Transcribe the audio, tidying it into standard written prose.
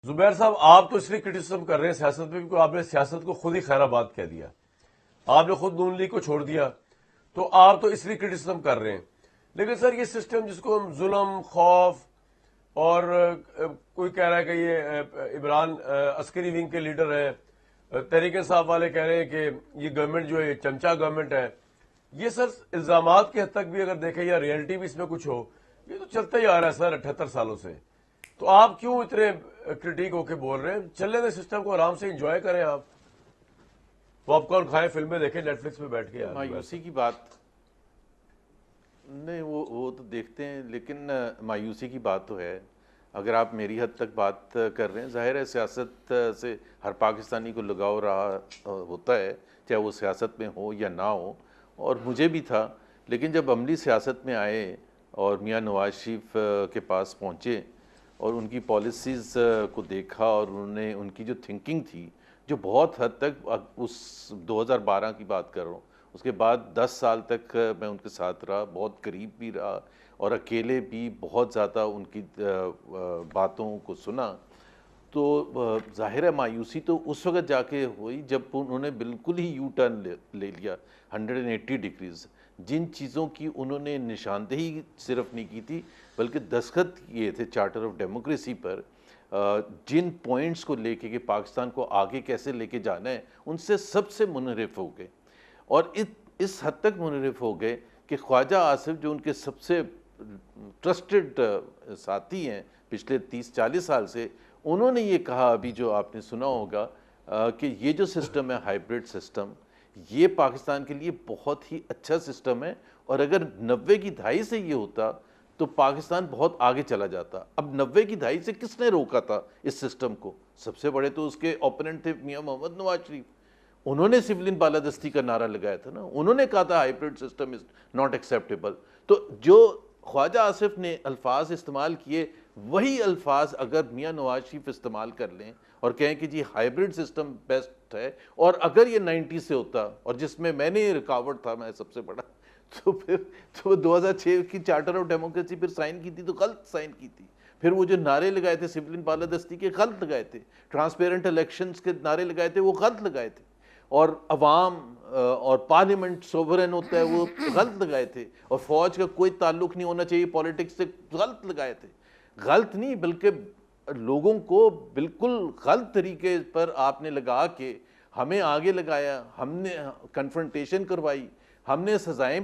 زبیر صاحب، آپ تو اس لیے کرٹیسزم کر رہے ہیں سیاست میں کیونکہ آپ نے سیاست کو خود ہی خیر آباد کہہ دیا. آپ نے خود نون لیگ کو چھوڑ دیا، تو آپ تو اس لیے کرٹیسزم کر رہے ہیں. لیکن سر یہ سسٹم جس کو ہم ظلم، خوف اور کوئی کہہ رہا ہے کہ یہ عمران عسکری ونگ کے لیڈر ہیں، تحریک انصاف والے کہہ رہے ہیں کہ یہ گورنمنٹ جو ہے یہ چمچا گورنمنٹ ہے. یہ سر الزامات کی حد تک بھی اگر دیکھیں یا ریئلٹی بھی اس میں کچھ ہو، یہ تو چلتا ہی آ رہا ہے سر 78 سالوں سے. تو آپ کیوں اتنے کرٹیک ہو کے بول رہے ہیں؟ چلے دیں سسٹم کو، آرام سے انجوائے کریں. آپ پاپ کارن کھائیں، فلمیں دیکھیں نیٹ فلکس پہ بیٹھ کے. مایوسی کی بات نہیں، وہ تو دیکھتے ہیں، لیکن مایوسی کی بات تو ہے. اگر آپ میری حد تک بات کر رہے ہیں، ظاہر ہے سیاست سے ہر پاکستانی کو لگاؤ رہا ہوتا ہے، چاہے وہ سیاست میں ہو یا نہ ہو، اور مجھے بھی تھا. لیکن جب عملی سیاست میں آئے اور میاں نواز شریف کے پاس پہنچے اور ان کی پالیسیز کو دیکھا، اور انہوں نے ان کی جو تھنکنگ تھی، جو بہت حد تک اس 2012 کی بات کر رہا ہوں، اس کے بعد 10 سال تک میں ان کے ساتھ رہا، بہت قریب بھی رہا اور اکیلے بھی بہت زیادہ ان کی باتوں کو سنا. تو ظاہر ہے مایوسی تو اس وقت جا کے ہوئی جب انہوں نے بالکل ہی یو ٹرن لے لیا 180 ڈگریز. جن چیزوں کی انہوں نے نشاندہی صرف نہیں کی تھی بلکہ دستخط کیے تھے چارٹر آف ڈیموکریسی پر، جن پوائنٹس کو لے کے کہ پاکستان کو آگے کیسے لے کے جانا ہے، ان سے سب سے منحرف ہو گئے. اور اس حد تک منحرف ہو گئے کہ خواجہ آصف جو ان کے سب سے ٹرسٹڈ ساتھی ہیں پچھلے 30-40 سال سے، انہوں نے یہ کہا، ابھی جو آپ نے سنا ہوگا، کہ یہ جو سسٹم ہے ہائیبرڈ سسٹم، یہ پاکستان کے لیے بہت ہی اچھا سسٹم ہے، اور اگر 90 کی دہائی سے یہ ہوتا تو پاکستان بہت آگے چلا جاتا. اب 90 کی دہائی سے کس نے روکا تھا اس سسٹم کو؟ سب سے بڑے تو اس کے اوپوننٹ تھے میاں محمد نواز شریف. انہوں نے سولین بالادستی کا نعرہ لگایا تھا نا، انہوں نے کہا تھا hybrid system is not acceptable. تو جو خواجہ آصف نے الفاظ استعمال کیے، وہی الفاظ اگر میاں نواز شریف استعمال کر لیں اور کہیں کہ جی ہائیبرڈ سسٹم بیسٹ ہے، اور اگر یہ 90 سے ہوتا، اور جس میں نے رکاوٹ تھا میں سب سے بڑا، تو پھر 2006 کی چارٹر آف ڈیموکریسی پھر سائن کی تھی تو غلط سائن کی تھی. پھر وہ جو نعرے لگائے تھے سولین بالادستی کے، غلط لگائے تھے. ٹرانسپیرنٹ الیکشنز کے نعرے لگائے تھے، وہ غلط لگائے تھے. اور عوام اور پارلیمنٹ سوورن ہوتا ہے، وہ غلط لگائے تھے. اور فوج کا کوئی تعلق نہیں ہونا چاہیے پالیٹکس سے، غلط لگائے تھے. غلط نہیں بلکہ لوگوں کو بالکل غلط طریقے پر آپ نے لگا کے ہمیں آگے لگایا، ہم نے کنفرنٹیشن کروائی، ہم نے سزائیں